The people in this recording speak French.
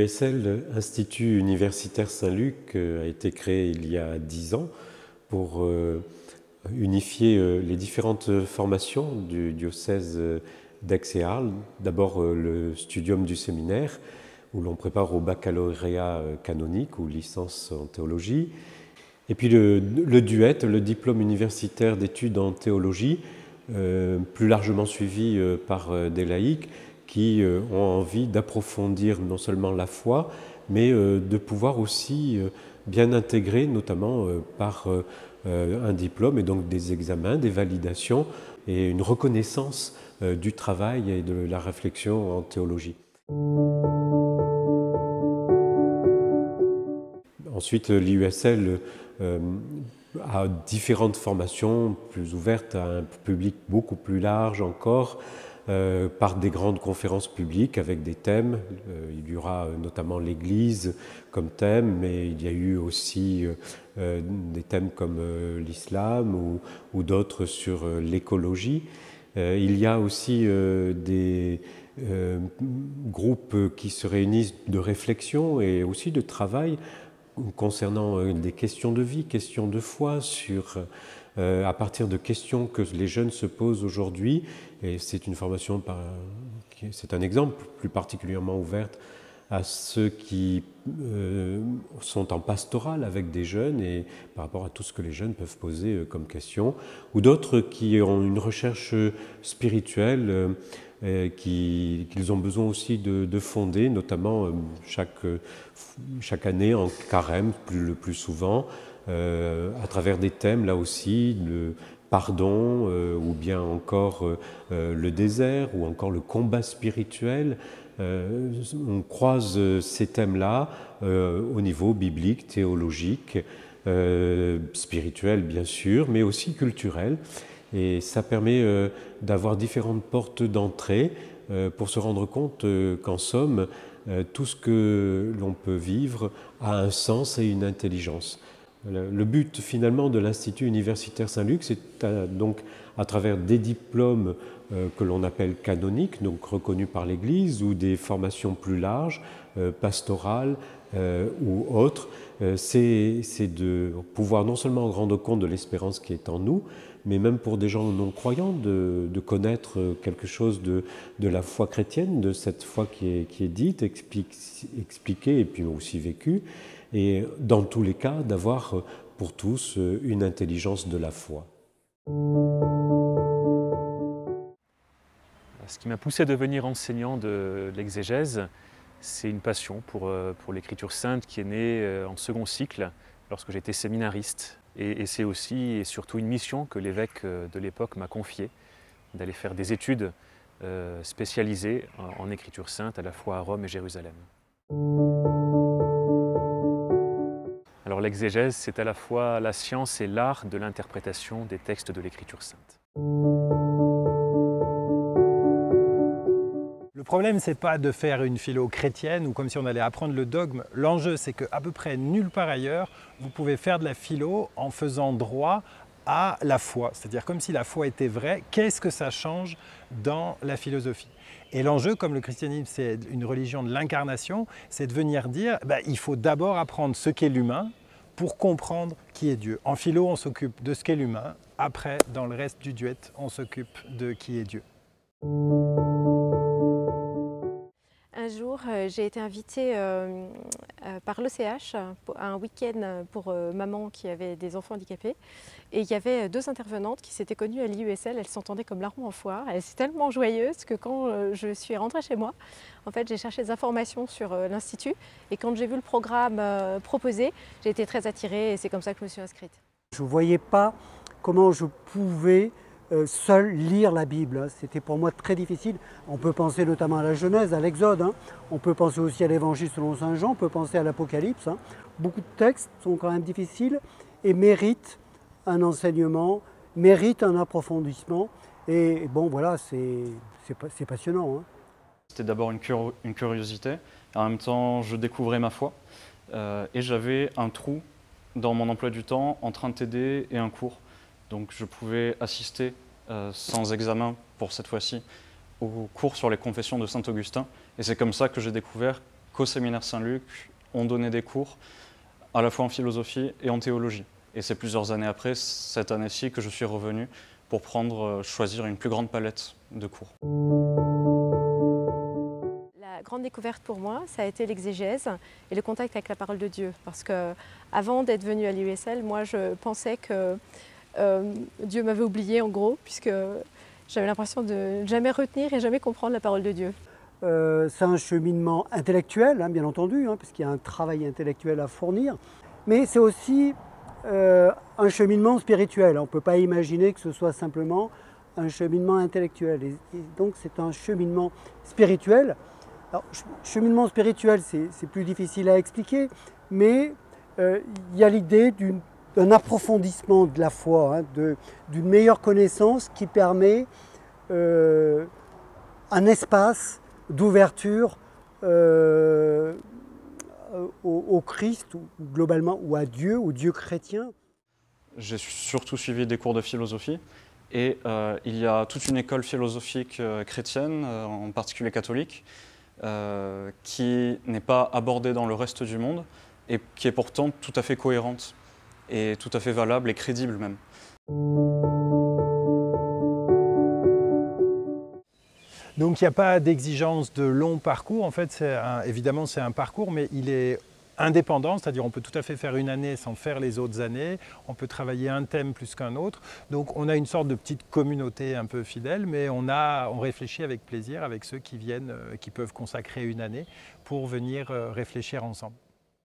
L'IUSL, Institut Universitaire Saint-Luc, a été créé il y a 10 ans pour unifier les différentes formations du diocèse d'Aix et Arles. D'abord le studium du séminaire, où l'on prépare au baccalauréat canonique ou licence en théologie. Et puis le DUET, le diplôme universitaire d'études en théologie, plus largement suivi par des laïcs qui ont envie d'approfondir non seulement la foi, mais de pouvoir aussi bien intégrer, notamment par un diplôme et donc des examens, des validations et une reconnaissance du travail et de la réflexion en théologie. Ensuite, l'IUSL a différentes formations plus ouvertes à un public beaucoup plus large encore, par des grandes conférences publiques avec des thèmes. Il y aura notamment l'Église comme thème, mais il y a eu aussi des thèmes comme l'islam ou d'autres sur l'écologie. Il y a aussi des groupes qui se réunissent de réflexion et aussi de travail concernant des questions de vie, questions de foi, à partir de questions que les jeunes se posent aujourd'hui. Et c'est une formation, c'est un exemple plus particulièrement ouverte à ceux qui sont en pastorale avec des jeunes et par rapport à tout ce que les jeunes peuvent poser comme questions, ou d'autres qui ont une recherche spirituelle qu'ils ont besoin aussi de fonder, notamment chaque année en carême, le plus souvent, à travers des thèmes, là aussi, le pardon, ou bien encore le désert, ou encore le combat spirituel. On croise ces thèmes-là au niveau biblique, théologique, spirituel bien sûr, mais aussi culturel. Et ça permet d'avoir différentes portes d'entrée pour se rendre compte qu'en somme, tout ce que l'on peut vivre a un sens et une intelligence. Le but finalement de l'Institut Universitaire Saint-Luc, c'est donc à travers des diplômes que l'on appelle canoniques, donc reconnus par l'Église, ou des formations plus larges, pastorales ou autres, c'est de pouvoir non seulement rendre compte de l'espérance qui est en nous, mais même pour des gens non-croyants, de connaître quelque chose de la foi chrétienne, de cette foi qui est dite, expliquée et puis aussi vécue, et dans tous les cas, d'avoir pour tous une intelligence de la foi. Ce qui m'a poussé à devenir enseignant de l'exégèse, c'est une passion pour l'écriture sainte qui est née en second cycle lorsque j'étais séminariste. Et c'est aussi et surtout une mission que l'évêque de l'époque m'a confiée, d'aller faire des études spécialisées en écriture sainte à la fois à Rome et Jérusalem. Alors l'exégèse, c'est à la fois la science et l'art de l'interprétation des textes de l'écriture sainte. Le problème, c'est pas de faire une philo chrétienne ou comme si on allait apprendre le dogme. L'enjeu, c'est qu'à peu près nulle part ailleurs, vous pouvez faire de la philo en faisant droit à la foi. C'est-à-dire comme si la foi était vraie, qu'est-ce que ça change dans la philosophie? Et l'enjeu, comme le christianisme, c'est une religion de l'incarnation, c'est de venir dire, il faut d'abord apprendre ce qu'est l'humain pour comprendre qui est Dieu. En philo, on s'occupe de ce qu'est l'humain. Après, dans le reste du duet, on s'occupe de qui est Dieu. Un jour, j'ai été invitée par l'ECH à un week-end pour maman qui avait des enfants handicapés. Et il y avait deux intervenantes qui s'étaient connues à l'IUSL. Elles s'entendaient comme la roue en foire. Elles étaient tellement joyeuses que quand je suis rentrée chez moi, en fait, j'ai cherché des informations sur l'Institut. Et quand j'ai vu le programme proposé, j'ai été très attirée et c'est comme ça que je me suis inscrite. Je ne voyais pas comment je pouvais seul lire la Bible. C'était pour moi très difficile. On peut penser notamment à la Genèse, à l'Exode. On peut penser aussi à l'Évangile selon saint Jean. On peut penser à l'Apocalypse. Beaucoup de textes sont quand même difficiles et méritent un enseignement, méritent un approfondissement. Et bon, voilà, c'est passionnant. C'était d'abord une curiosité. En même temps, je découvrais ma foi. Et j'avais un trou dans mon emploi du temps entre un TD et un cours. Donc je pouvais assister sans examen pour cette fois-ci au cours sur les confessions de Saint Augustin. Et c'est comme ça que j'ai découvert qu'au séminaire Saint-Luc, on donnait des cours à la fois en philosophie et en théologie. Et c'est plusieurs années après, cette année-ci, que je suis revenu pour choisir une plus grande palette de cours. La grande découverte pour moi, ça a été l'exégèse et le contact avec la parole de Dieu. Parce qu'avant d'être venue à l'USL, moi je pensais que Dieu m'avait oublié en gros, puisque j'avais l'impression de jamais retenir et jamais comprendre la parole de Dieu. C'est un cheminement intellectuel, bien entendu, parce qu'il y a un travail intellectuel à fournir, mais c'est aussi un cheminement spirituel. On ne peut pas imaginer que ce soit simplement un cheminement intellectuel. Et donc c'est un cheminement spirituel. Alors, cheminement spirituel, c'est plus difficile à expliquer, mais il y a l'idée d'un approfondissement de la foi, d'une meilleure connaissance qui permet un espace d'ouverture au Christ, ou globalement, ou à Dieu, au Dieu chrétien. J'ai surtout suivi des cours de philosophie et il y a toute une école philosophique chrétienne, en particulier catholique, qui n'est pas abordée dans le reste du monde et qui est pourtant tout à fait cohérente et tout à fait valable et crédible même. Donc il n'y a pas d'exigence de long parcours. En fait, évidemment c'est un parcours, mais il est indépendant, c'est-à-dire on peut tout à fait faire une année sans faire les autres années, on peut travailler un thème plus qu'un autre, donc on a une sorte de petite communauté un peu fidèle, mais on réfléchit avec plaisir avec ceux qui viennent, qui peuvent consacrer une année pour venir réfléchir ensemble.